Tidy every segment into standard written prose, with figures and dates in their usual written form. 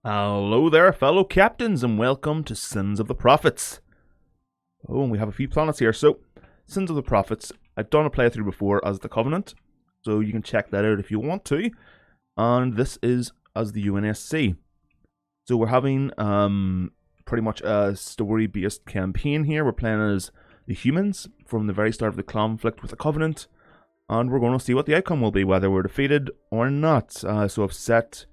Hello there, fellow captains, and welcome to Sins of the Prophets. Oh, and we have a few planets here. So, Sins of the Prophets, I've done a playthrough before as the Covenant, so you can check that out if you want to. And this is as the UNSC. So we're having pretty much a story-based campaign here. We're playing as the humans from the very start of the conflict with the Covenant, and we're going to see what the outcome will be, whether we're defeated or not. So I've set...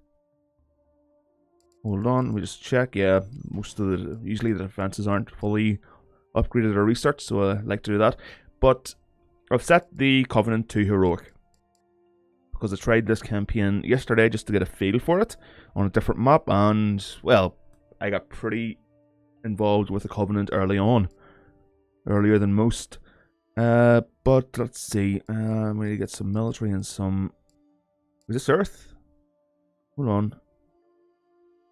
Hold on, we just check. Yeah, usually the defenses aren't fully upgraded or researched, so I like to do that. But I've set the Covenant to heroic because I tried this campaign yesterday just to get a feel for it on a different map, and well, I got pretty involved with the Covenant early on, earlier than most. But let's see. I'm going to get some military and some. Is this Earth? Hold on.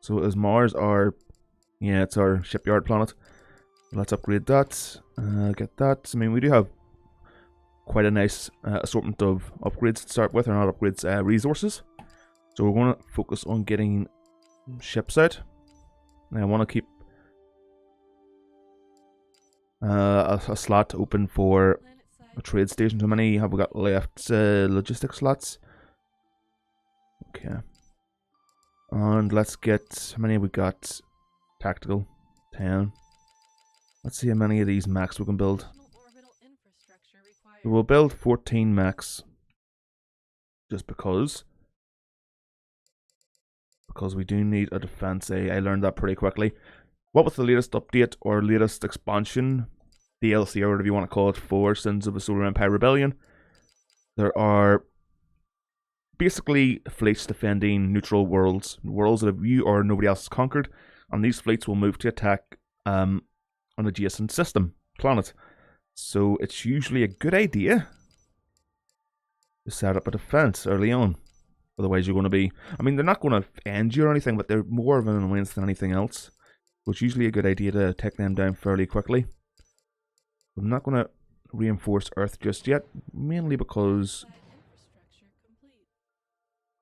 So is Mars our... Yeah, it's our shipyard planet. Let's upgrade that. Get that. I mean, we do have quite a nice assortment of upgrades to start with. Or not upgrades, resources. So we're going to focus on getting ships out. Now I want to keep a slot open for a trade station. How many have we got left? Logistics slots. Okay. And let's get, how many have we got? Tactical, 10. Let's see how many of these mechs we can build. We'll build 14 mechs. Just because. Because we do need a defense. I learned that pretty quickly. What was the latest update or latest expansion? DLC or whatever you want to call it for Sins of the Solar Empire Rebellion. There are basically fleets defending neutral worlds that you or nobody else has conquered, and these fleets will move to attack an adjacent system, planet. So it's usually a good idea to set up a defense early on. Otherwise you're going to be, I mean, they're not going to end you or anything, but they're more of an annoyance than anything else. So it's usually a good idea to take them down fairly quickly. I'm not going to reinforce Earth just yet, mainly because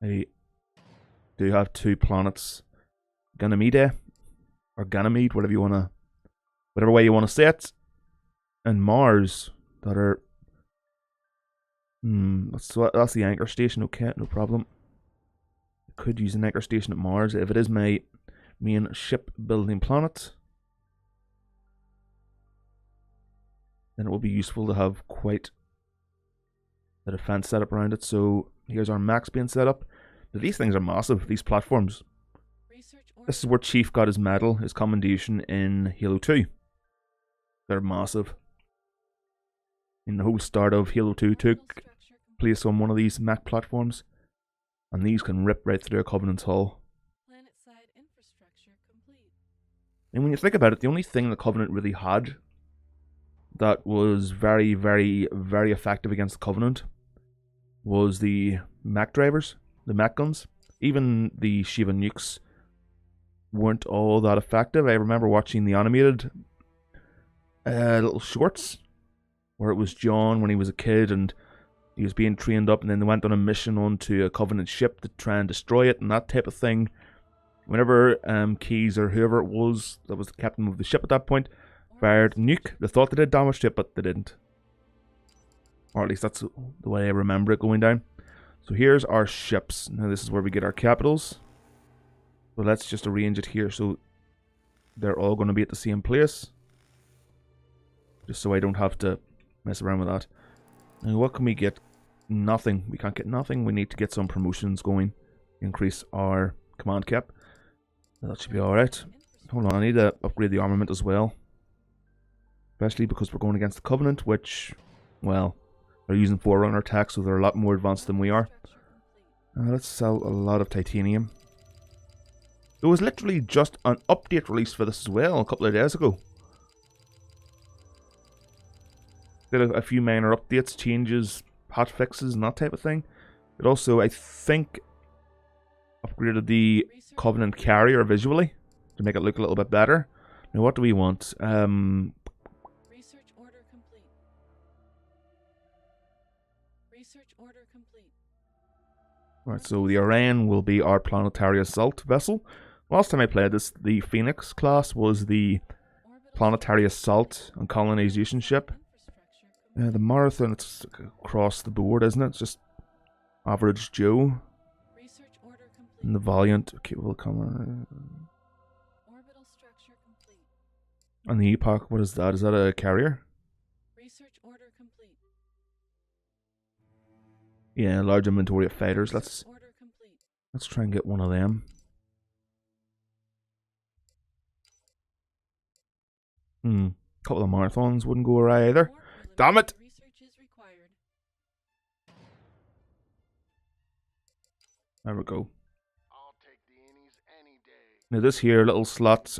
I do have two planets, Ganymede, or Ganymede, whatever you wanna, whatever way you wanna say it, and Mars that are. That's the anchor station. Okay, no problem. I could use an anchor station at Mars if it is my main ship building planet. Then it will be useful to have quite a defense set up around it. So here's our max being set up. But these things are massive, these platforms. This is where Chief got his medal, his commendation in Halo 2. They're massive. And the whole start of Halo 2 took place on one of these mech platforms. And these can rip right through a Covenant's hull. And when you think about it, the only thing the Covenant really had that was very, very, very effective against the Covenant was the mech drivers, the mech guns. Even the Shiva nukes weren't all that effective. I remember watching the animated little shorts where it was John when he was a kid and he was being trained up, and then they went on a mission onto a Covenant ship to try and destroy it and that type of thing. Whenever Keyes or whoever it was that was the captain of the ship at that point fired a nuke, they thought they did damage to it, but they didn't. Or at least that's the way I remember it going down. So here's our ships. Now this is where we get our capitals. So let's just arrange it here so they're all going to be at the same place. Just so I don't have to mess around with that. Now what can we get? Nothing. We can't get nothing. We need to get some promotions going. Increase our command cap. That should be alright. Hold on, I need to upgrade the armament as well. Especially because we're going against the Covenant, which, well, they're using Forerunner tech, so they're a lot more advanced than we are. Let's sell a lot of titanium. There was literally just an update release for this as well a couple of days ago. Did a few minor updates, changes, hot fixes, and that type of thing. It also, I think, upgraded the Covenant carrier visually to make it look a little bit better. Now, what do we want? Research order complete. Research order complete. Right, so the Orion will be our planetary assault vessel. Last time I played this, the Phoenix class was the Orbital planetary assault and colonization ship. infrastructure The Marathon, it's across the board, isn't it? It's just average Joe. research order complete. And the Valiant, capable coming. Orbital structure complete. And the Epoch, what is that? Is that a carrier? Research order complete. Yeah, large inventory of fighters. Research order complete. Let's try and get one of them. Couple of marathons wouldn't go awry either. More Damn it! preliminary research is required. There we go. I'll take the innies any day. Now this here little slot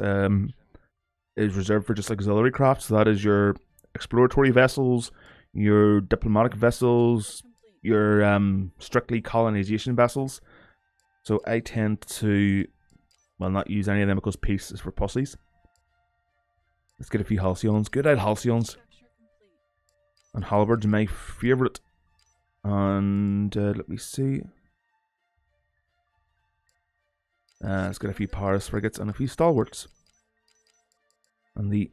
is reserved for just auxiliary craft. So that is your exploratory vessels, your diplomatic vessels, Complete. your strictly colonization vessels. So I tend to, well, not use any of them because peace is for pussies. Let's get a few halcyons. Good old halcyons. Structure complete. And halberds my favourite. And let me see. Let's get a few Paris frigates and a few stalwarts. And the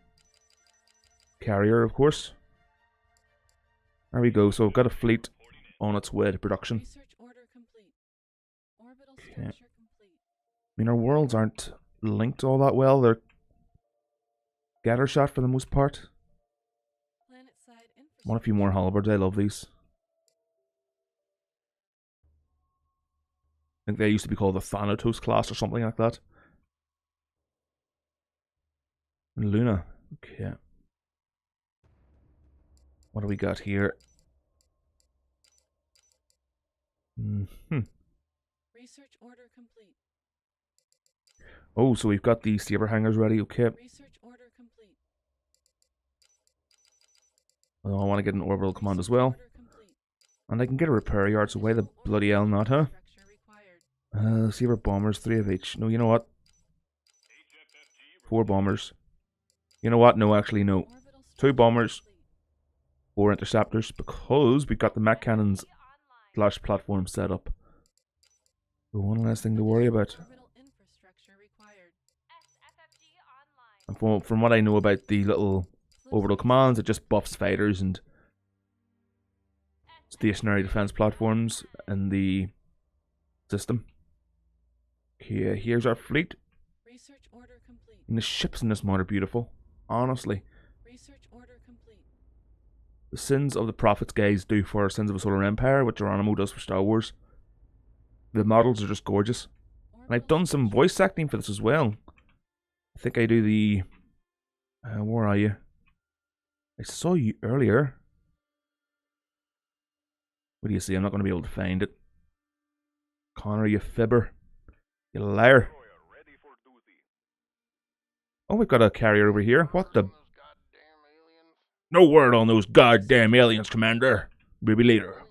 carrier, of course. There we go. So I've got a fleet on its way to production. Research order complete. Orbital Okay. structure complete. I mean, our worlds aren't linked all that well. They're scattershot for the most part. Planet side infrastructure. Want a few more halberds. I love these. I think they used to be called the Thanatos class or something like that. Luna. Okay. What do we got here? Research order complete. Oh, so we've got the saber hangers ready. Okay. Research order complete. Well, I want to get an orbital command as well. Order complete. And I can get a repair yard, so why the bloody hell not, huh? Structure required. Saber bombers, 3 of each. No, you know what? 4 bombers. You know what? No, actually, no. Orbital 2 structure bombers, complete. 4 interceptors, because we've got the mech cannons / platform set up. So one less thing to worry about. Orbital infrastructure required. And from what I know about the little orbital commands, it just buffs fighters and stationary defense platforms in the system. Okay, here's our fleet. Research order complete. And the ships in this mod are beautiful. Honestly. Research order complete. The Sins of the Prophets guys do for Sins of a Solar Empire, what Geronimo does for Star Wars. The models are just gorgeous. And I've done some voice acting for this as well. I think I do the... where are you? I saw you earlier. What do you see? I'm not going to be able to find it. Connor, you fibber. You liar. Oh, we've got a carrier over here. What the... No word on those goddamn aliens, Commander. Baby leader.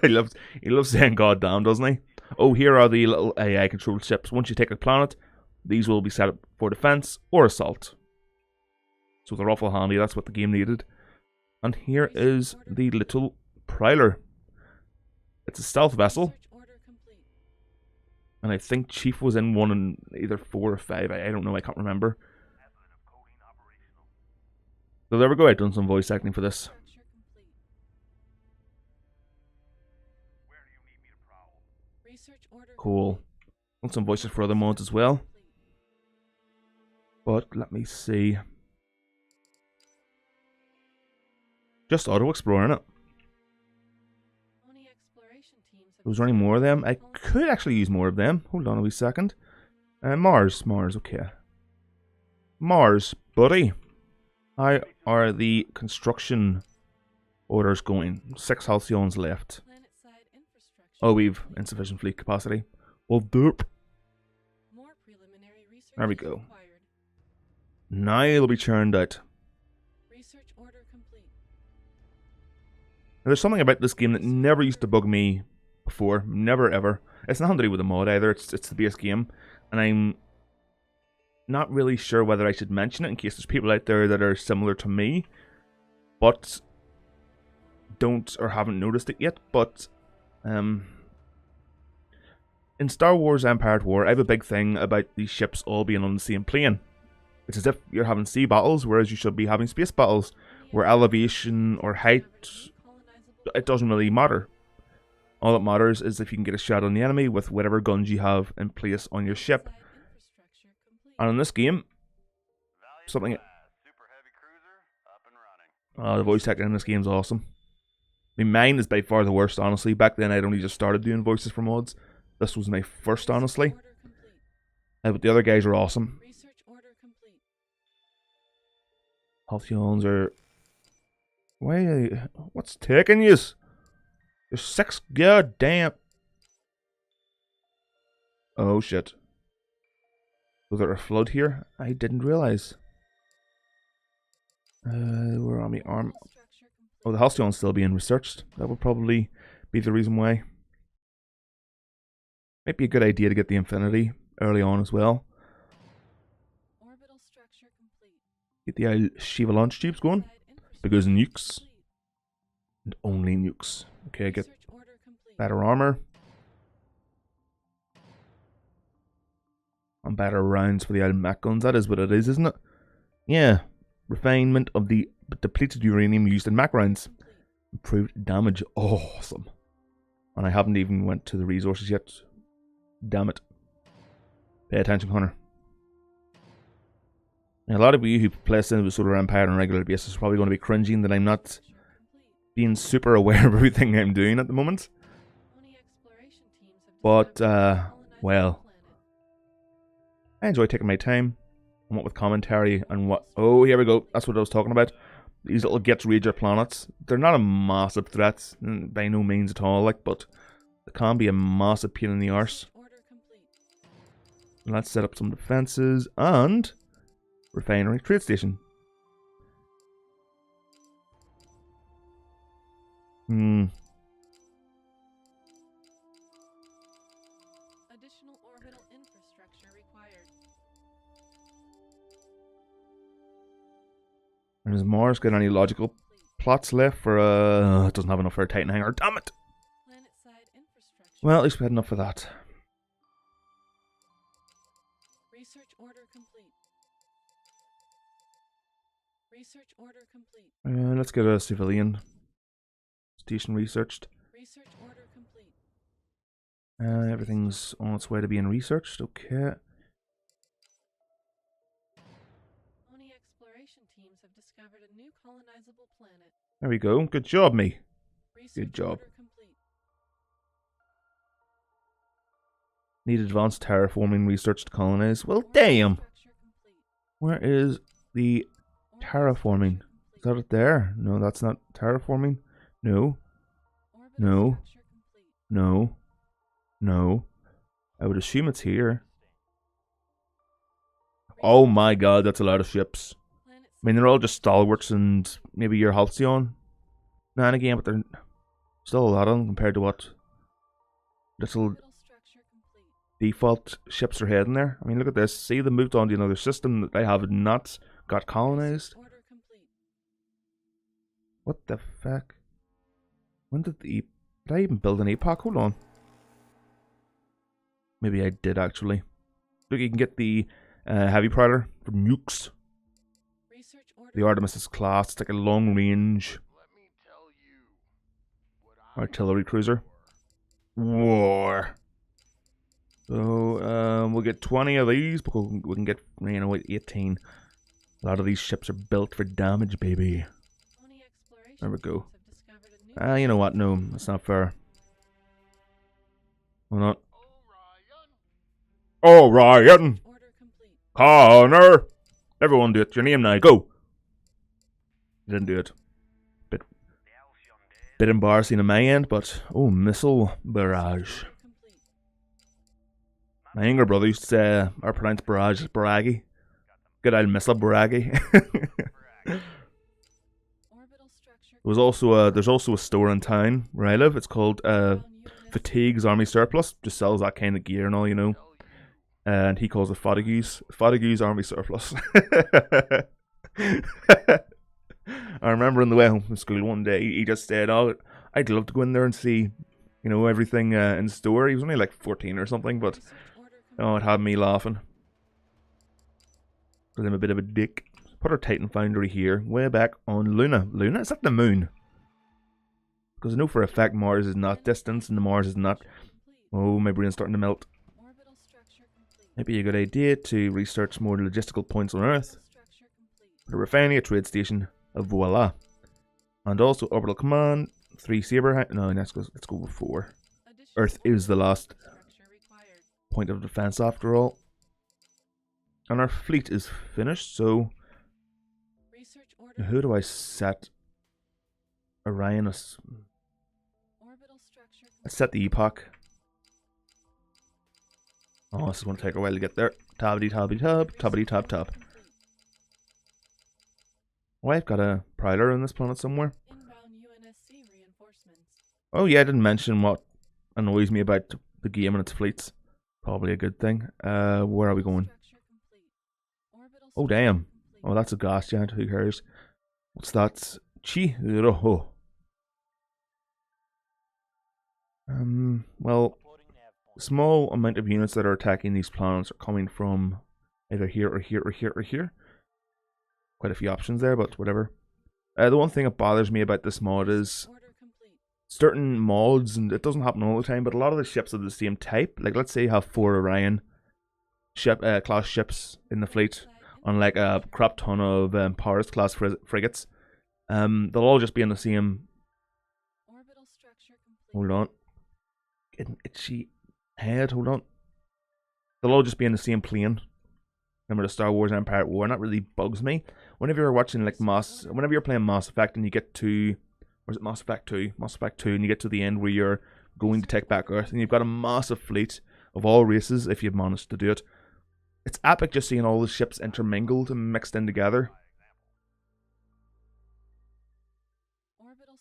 He loves saying goddamn, doesn't he? Oh, here are the little AI controlled ships. Once you take a planet, these will be set up for defense or assault. So they're awful handy. That's what the game needed. And here is the little Prowler. It's a stealth vessel. Research order complete. And I think Chief was in one in either 4 or 5. I don't know. I can't remember. So there we go. I've done some voice acting for this. Structure complete. Research order Cool. And some voices for other mods as well. complete. But let me see. Just auto-exploring it. Only exploration teams have Was there any more of them? I could actually use more of them. Hold on a wee second. Mars, okay. Mars, buddy. How are the construction orders going? 6 halcyons left. planet side infrastructure. Oh, we've insufficient fleet capacity. Well, derp. More preliminary research There we is go. required. Now it'll be churned out. Research order complete. There's something about this game that never used to bug me before. Never ever. It's nothing to do with the mod either. It's the base game. And I'm not really sure whether I should mention it in case there's people out there that are similar to me, but don't or haven't noticed it yet. But in Star Wars Empire at War, I have a big thing about these ships all being on the same plane. It's as if you're having sea battles, whereas you should be having space battles, where elevation or height, it doesn't really matter. All that matters is if you can get a shot on the enemy with whatever guns you have in place on your ship. And in this game, something... the voice acting in this game is awesome. I mean, mine is by far the worst, honestly. Back then, I'd only just started doing voices for mods. This was my first, honestly. But the other guys are awesome. Halcyons are... What's taking yous? There's 6 goddamn... Oh, shit. Was there a flood here? I didn't realize. Where are we? Arm... Oh, the Halcyon's still being researched. That would probably be the reason why. Might be a good idea to get the Infinity early on as well. Get the Shiva launch tubes going. Because nukes. And only nukes. Okay, get better armor. And better rounds for the mech guns. That is what it is, isn't it? Yeah. Refinement of the depleted uranium used in mech rounds. Improved damage. Awesome. And I haven't even went to the resources yet. Damn it. Pay attention, Connor. Now, a lot of you who play Cinema Solar Empire on a regular basis are probably going to be cringing that I'm not being super aware of everything I'm doing at the moment. But, well, I enjoy taking my time. And what with commentary and what... Oh, here we go. That's what I was talking about. These little Gets Rager planets. They're not a massive threat, by no means at all, like, but they can be a massive pain in the arse. Let's set up some defenses and refinery trade station. Additional orbital infrastructure required. And does Mars got any logical plots left for it doesn't have enough for a Titan hangar. Damn it! Well, at least we had enough for that. Research order complete. Research order complete. Let's get a civilian station researched. Research order complete. Everything's on its way to being researched. Okay. Oni exploration teams have discovered a new colonizable planet. There we go. Good job, me. Research Good job. order complete. Need advanced terraforming research to colonize. Well, damn. Structure complete. Where is the terraforming? Is that it there? No, that's not terraforming. No. Orbital No. structure complete. No. No. I would assume it's here. Oh my god, that's a lot of ships. Planet I mean, they're all just stalwarts and maybe your Halcyon now and again, but they're still a lot of them compared to what little orbital structure complete. default ships are heading there. I mean, look at this. See, they moved on to another system that they have not got colonized. Order complete. What the fuck? When did the... Did I even build an APOC? Hold on. Maybe I did, actually. Look, you can get the Heavy Predator for nukes. Research order. The Artemis is class. It's like a long-range Let me tell you what artillery cruiser. War. So, we'll get 20 of these, but we can get, 18. A lot of these ships are built for damage, baby. Oni exploration There we go. teams have discovered a new You know what? No, that's not fair. Why not? Oh, Ryan! order complete. Connor! Everyone do it. Your name now. Go! You didn't do it. Bit embarrassing on my end, but... Oh, missile barrage. Order complete. My younger brother used to say, or pronounce barrage as barraggy. Good old missile barraggy. Orbital structure. There's also a store in town where I live. It's called Fatigue's Army Surplus. Just sells that kind of gear and all, you know. And he calls it Fatigue's Army Surplus. I remember on the way home from school one day, he just said, "Oh, I'd love to go in there and see, you know, everything in store. He was only like 14 or something, but oh, it had me laughing. Because I'm a bit of a dick. Put our Titan Foundry here, way back on Luna. Luna? Is that the moon? Because I know for a fact Mars is not distant and the Mars is not... Oh, my brain's starting to melt. Maybe a good idea to research more logistical points on Earth. Put a refinery, a trade station, voila. And also orbital command, 3 Saber... No, let's go with 4. Earth is the last point of defense after all. And our fleet is finished, so... Who do I set? Orion. Let's set the Epoch. Oh, this is going to take a while to get there. Tabbity tabbity tab, tabbity tab tab. Oh, I've got a Prowler on this planet somewhere. Oh yeah, I didn't mention what annoys me about the game and its fleets. Probably a good thing. Where are we going? Oh damn. Oh, that's a gas giant. Who cares? What's that? Chi-roho. Well, small amount of units that are attacking these planets are coming from either here or here or here or here. Quite a few options there, but whatever. The one thing that bothers me about this mod is certain mods, and it doesn't happen all the time, but a lot of the ships are the same type. Like, let's say you have 4 Orion class ships in the fleet on like a crap ton of Paris class frigates. They'll all just be in the same... Hold on. Getting itchy head, hold on. They'll all just be in the same plane. Remember the Star Wars Empire at War, and that really bugs me. Whenever you're watching like whenever you're playing Mass Effect and you get to... Or is it Mass Effect 2? Mass Effect 2, and you get to the end where you're going to take back Earth, and you've got a massive fleet of all races, if you've managed to do it. It's epic just seeing all the ships intermingled and mixed in together.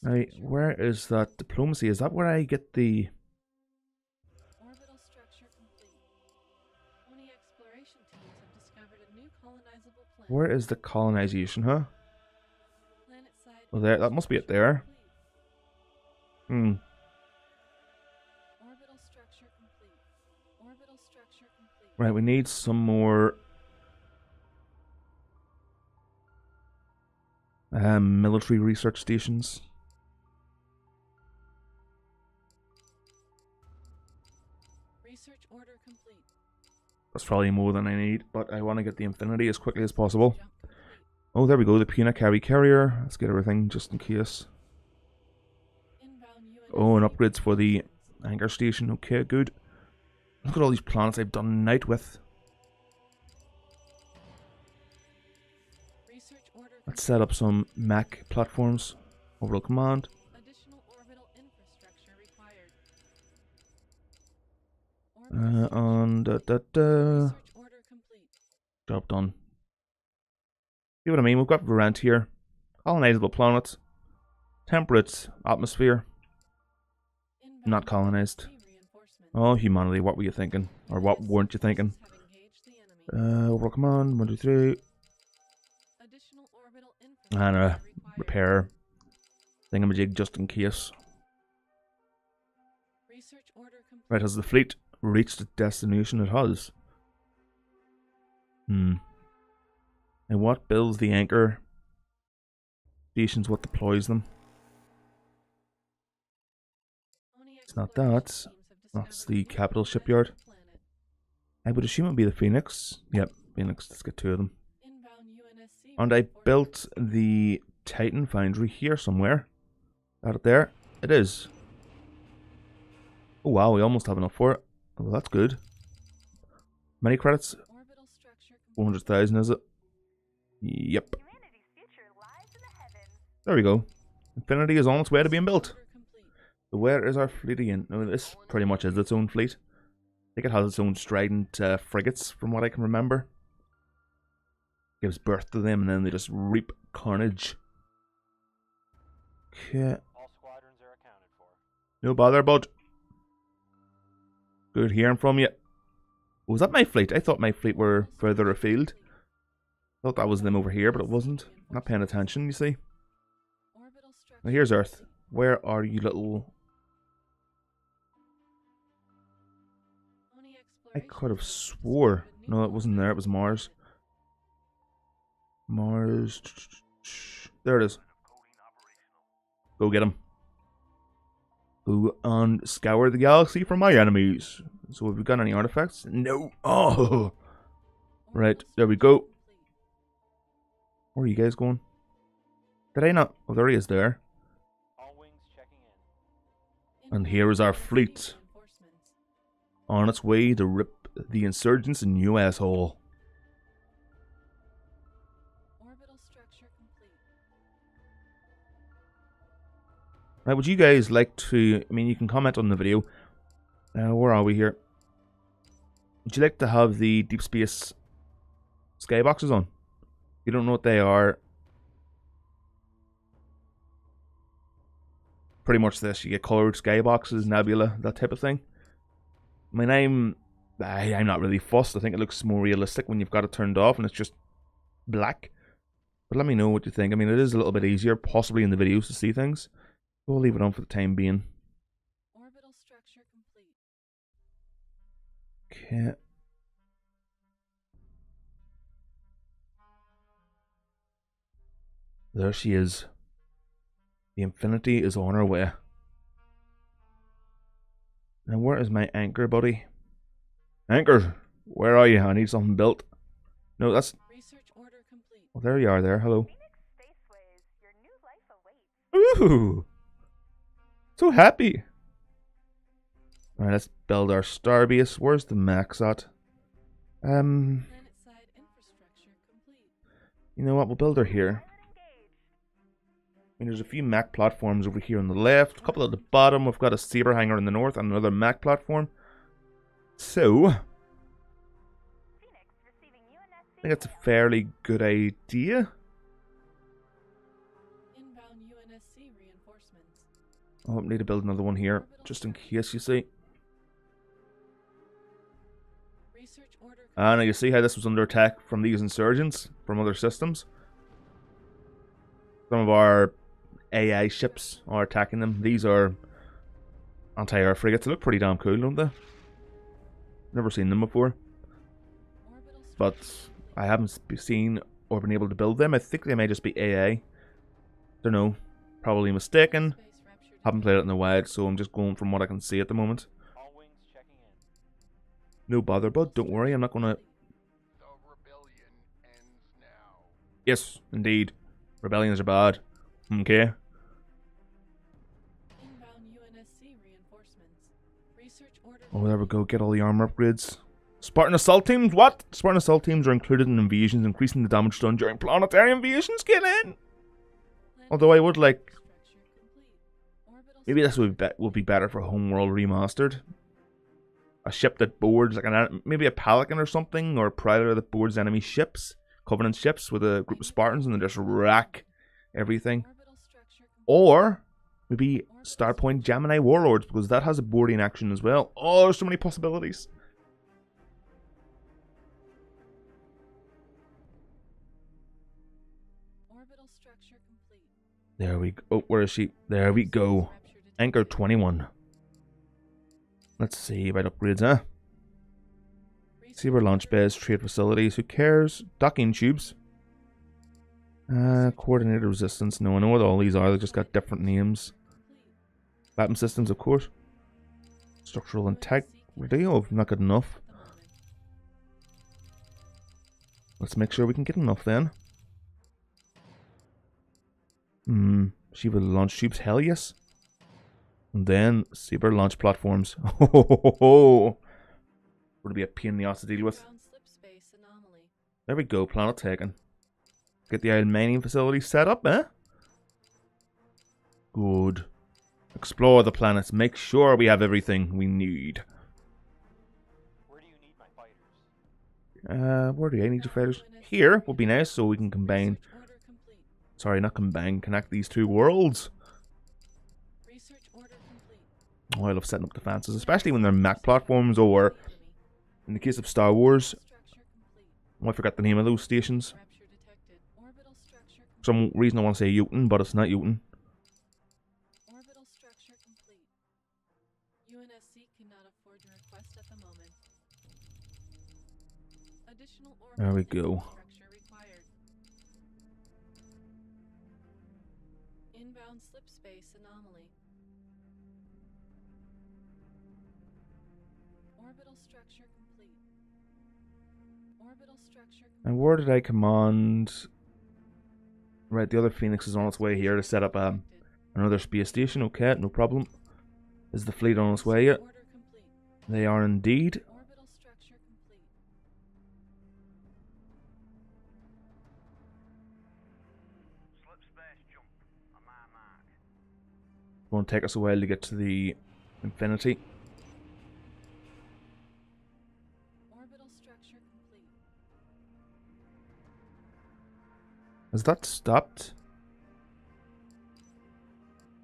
Now, where is that diplomacy? Is that where I get the... Where is the colonization, huh? Oh, there. That must be it there. Right, we need some more... military research stations. Research order complete. That's probably more than I need, but I want to get the Infinity as quickly as possible. Oh, there we go, the Puna carrier. Let's get everything just in case. Oh, and upgrades for the anchor station. Okay, good. Look at all these planets I've done night with. Let's set up some Mac platforms. Orbital command. Additional orbital infrastructure required. Job done. See what I mean? We've got Varant here. Colonizable planets. Temperate atmosphere. Not colonized. Oh, humanity, what were you thinking? Or what weren't you thinking? Orbital command, 1, 2, 3. And a repair thingamajig just in case. Right, has the fleet reached its destination? It has. And what builds the anchor stations? What deploys them? It's not that. That's the capital shipyard. I would assume it would be the Phoenix. Yep, Phoenix. Let's get 2 of them. And I built the Titan Foundry here somewhere. Got it there. It is. Oh wow, we almost have enough for it. Well, that's good. Many credits? 400,000 is it? Yep. There we go. Infinity is on its way to being built. So where is our fleet again? No, this pretty much is its own fleet. I think it has its own strident frigates from what I can remember. Gives birth to them and then they just reap carnage. Okay. All squadrons are accounted for. No bother, bud. Good hearing from you. Was that my fleet? I thought my fleet were further afield. Thought that was them over here, but it wasn't. Not paying attention, you see. Now here's Earth. Where are you little... I could have swore. No, it wasn't there. It was Mars. Mars. There it is. Go get him. Go and scour the galaxy for my enemies. So have we got any artifacts? No. Oh. Right, there we go. Where are you guys going? Did I not? Oh, there he is there. All wings checking in. And here is our fleet. On its way to rip the insurgents a new asshole. Orbital structure complete. Right, would you guys like to... I mean, you can comment on the video. Where are we here? Would you like to have the deep space skyboxes on? If you don't know what they are, pretty much this. You get coloured skyboxes, nebula, that type of thing. I mean, I'm not really fussed. I think it looks more realistic when you've got it turned off and it's just black. But let me know what you think. I mean, it is a little bit easier, possibly in the videos, to see things. We'll leave it on for the time being. Orbital structure complete. Okay. There she is. The Infinity is on her way. Now, where is my anchor, buddy? Anchor, where are you? I need something built. No, that's... Research order complete. Oh, there you are there. Hello. Phoenix Spaceways, your new life awaits. Ooh! So happy! Alright, let's build our starbase. Where's the max at? Planet side infrastructure complete. You know what? We'll build her here. I mean, there's a few Mac platforms over here on the left, a couple at the bottom. We've got a Saber hangar in the north and another Mac platform. So, I Phoenix receiving UNSC. think that's a fairly good idea. Inbound UNSC reinforcements. Oh, need to build another one here, just in case, you see. Research order Now you see how this was under attack from these insurgents, from other systems. Some of our AI ships are attacking them. These are anti-air frigates. They look pretty damn cool, don't they? Never seen them before. orbital But I haven't seen or been able to build them. I think they may just be AI. Don't know. Probably mistaken. space rapture Haven't played it in the wild, so I'm just going from what I can see at the moment. All wings checking in. No bother, bud. Don't worry. I'm not gonna... The rebellion ends now. Yes, indeed. Rebellions are bad. Okay. Inbound UNSC reinforcements. Research order Oh, there we go. Get all the armor upgrades. Spartan assault teams? What? Spartan assault teams are included in invasions, increasing the damage done during planetary invasions. Get in! Although I would like... Maybe this would be better for Homeworld Remastered. A ship that boards, like maybe a Pelican or something, or a Predator that boards enemy ships, Covenant ships, with a group of Spartans, and then just rack everything. Or maybe Starpoint Gemini Warlords, because that has a boarding action as well. Oh, there's so many possibilities. Orbital structure complete. There we go. Oh, where is she? There we go. Anchor 21. Let's see about upgrades, huh? Saber launch bays, trade facilities, who cares? Docking tubes. Coordinated resistance. No, I know what all these are, they just got different names. Weapon systems, of course. Structural integrity. Oh, not good enough. Let's make sure we can get enough then. Shiva launch tubes, hell yes. And then Saber launch platforms. Oh, would be a pain in the ass to deal with. There we go, planet taken. Get the iron mining facility set up, eh? Good. Explore the planets. Make sure we have everything we need. Where do you need my fighters? Where do I need your fighters? Here would be nice, so we can combine. Sorry, not combine. Connect these two worlds. Oh, I love setting up defenses, especially when they're mech platforms, or in the case of Star Wars. Oh, I forgot the name of those stations. For some reason I want to say Jotun, but it's not Jotun. Orbital structure complete. UNSC cannot afford your request at the moment. Additional There we orbital go. infrastructure required. Inbound slip space anomaly. Orbital structure complete. Orbital structure complete. And where did I command? Right, the other Phoenix is on its way here to set up another space station. Okay, no problem. Is the fleet on its way yet? Order complete. They are indeed. Orbital structure complete. Slip space jump on my mark. It's going to take us a while to get to the Infinity. Orbital structure complete. Has that stopped?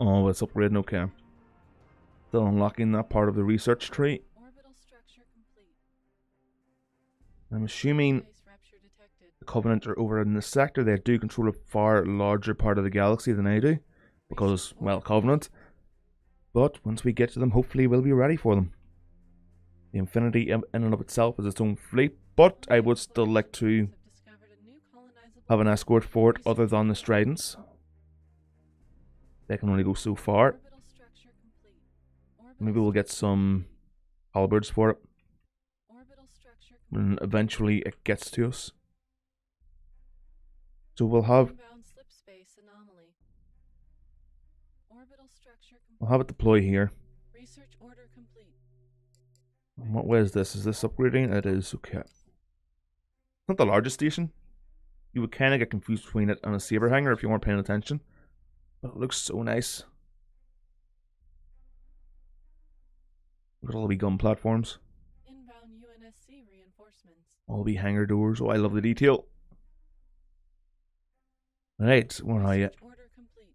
Oh, it's upgrading. Okay. Still unlocking that part of the research tree. Orbital structure complete. I'm assuming Space rupture detected. the Covenant are over in this sector. They do control a far larger part of the galaxy than I do. Because, well, Covenant. But once we get to them, hopefully we'll be ready for them. The Infinity in and of itself is its own fleet. But I would still like to Have discovered a new colonizable have an escort for it other than the Stridents. They can only go so far. orbital structure complete. Orbital Maybe we'll get some halberds for it orbital structure complete. when eventually it gets to us. So we'll have Inbound slip space anomaly. Orbital structure complete. we'll have it deploy here. Research order complete. And what way is this? Is this upgrading? It is. Okay. It's not the largest station. You would kind of get confused between it and a saber hanger if you weren't paying attention. But it looks so nice. Look at all the gun platforms. Inbound UNSC reinforcements. All the hangar doors. Oh, I love the detail. Right, where are you? Research order complete.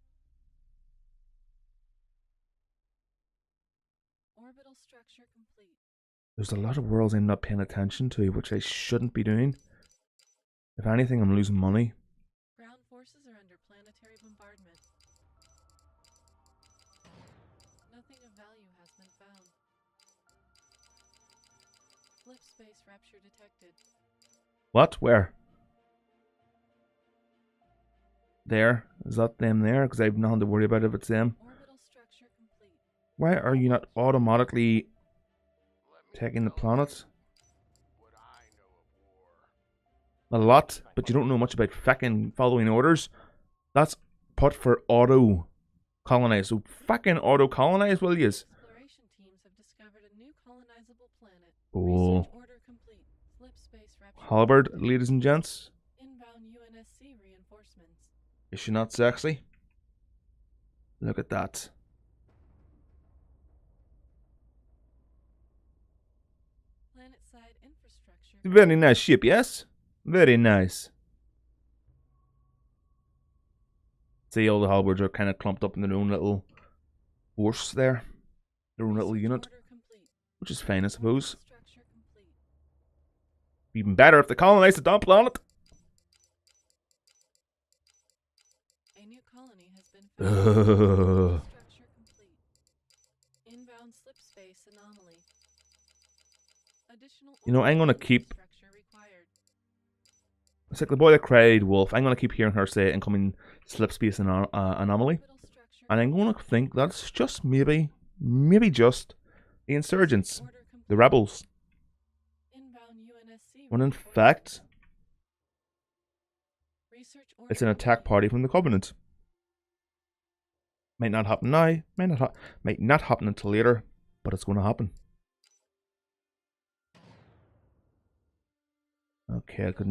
Orbital structure complete. There's a lot of worlds I'm not paying attention to, which I shouldn't be doing. If anything, I'm losing money. Ground forces are under planetary bombardment. Nothing of value has been found. Slip space rupture detected. What? Where? There? Is that them there? Because I have nothing to worry about if it's them. Orbital structure complete. Why are you not automatically Let me taking the tell planets? you what I know of war. A lot, but you don't know much about fucking following orders. That's put for auto colonize. So fucking auto colonize, will yous? Exploration teams have discovered a new colonizable planet. Oh. Research order complete. Slip space rupture. Halberd, ladies and gents. Inbound UNSC reinforcements. Is she not sexy? Look at that. Planet side infrastructure. Very nice ship, yes? Very nice. See, all the halberds are kind of clumped up in their own little force there. Their own little Research unit. order complete. Which is fine, I suppose. Orbital structure complete. Even better if they colonize the dump planet. A new colony has been found. Orbital structure complete. Inbound slip space anomaly. Additional You know, I'm gonna orbital keep- infrastructure required. It's like the boy that cried wolf. I'm going to keep hearing her say incoming slip space anomaly. Orbital structure And I'm going to think that's just maybe just the insurgents, order complete. the rebels. Inbound UNSC When in reinforcements. fact, Research order it's an attack complete. party from the Covenant. Might not happen now, might not happen until later, but it's going to happen. Okay, I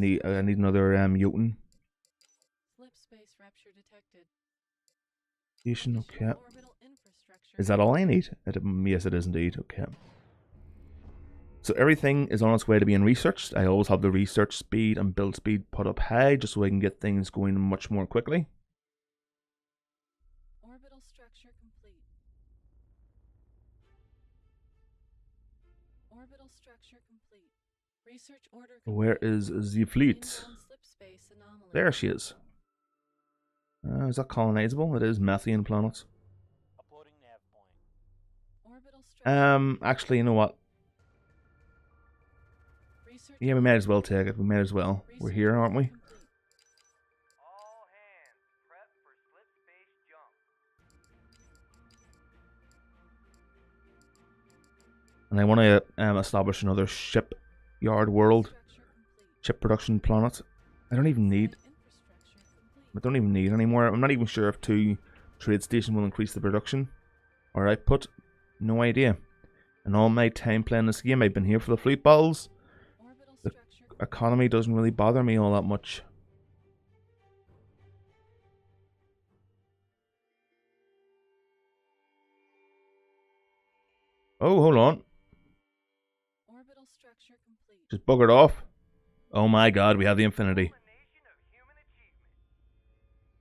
need another Jotun Slip space rupture detected. station. Okay, Additional orbital infrastructure. is that all I need? Yes, it is indeed. Okay. So everything is on its way to being researched. I always have the research speed and build speed put up high just so I can get things going much more quickly. Orbital structure complete. Orbital structure complete. Research order complete. Where is the fleet? Inbound slip space anomaly. There she is. Is that colonizable? It is methane planet. Uploading nav point. Orbital structure. Actually, you know what? Research Yeah, we might as well take it. We might as well. We're here, aren't we? All hands, prep for slip space jump. And I want to establish another shipyard world. Ship production planet. I don't even need any more. I'm not even sure if 2 trade station will increase the production or output. No idea. And all my time playing this game, I've been here for the fleet battles. The economy doesn't really bother me all that much. Oh, hold on. Orbital structure complete. Just buggered off. Oh my god, we have the Infinity. Culmination of human achievement.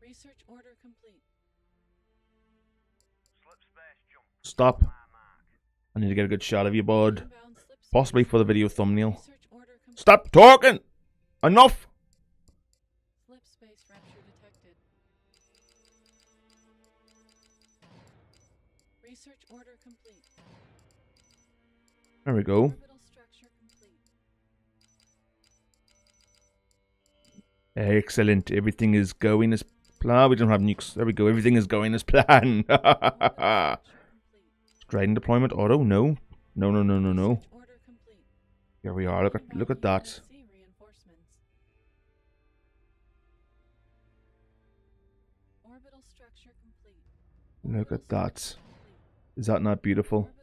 Research order complete. Slip space jump. Stop. My mark. I need to get a good shot of you, bud. Inbound slip space. Possibly for the video thumbnail. Research order complete. Stop talking! Enough! Slip space rupture detected. Research order complete. There we go. Orbital structure complete. Excellent. Everything is going as planned. We don't have nukes. There we go. Everything is going as planned. Complete. Striding deployment auto? No. No, no, no, no, no. Research order complete. Here we are. Look at that. UNSC reinforcements. Orbital structure complete. Look at Orbital that. structure complete. Is that not beautiful? Orbital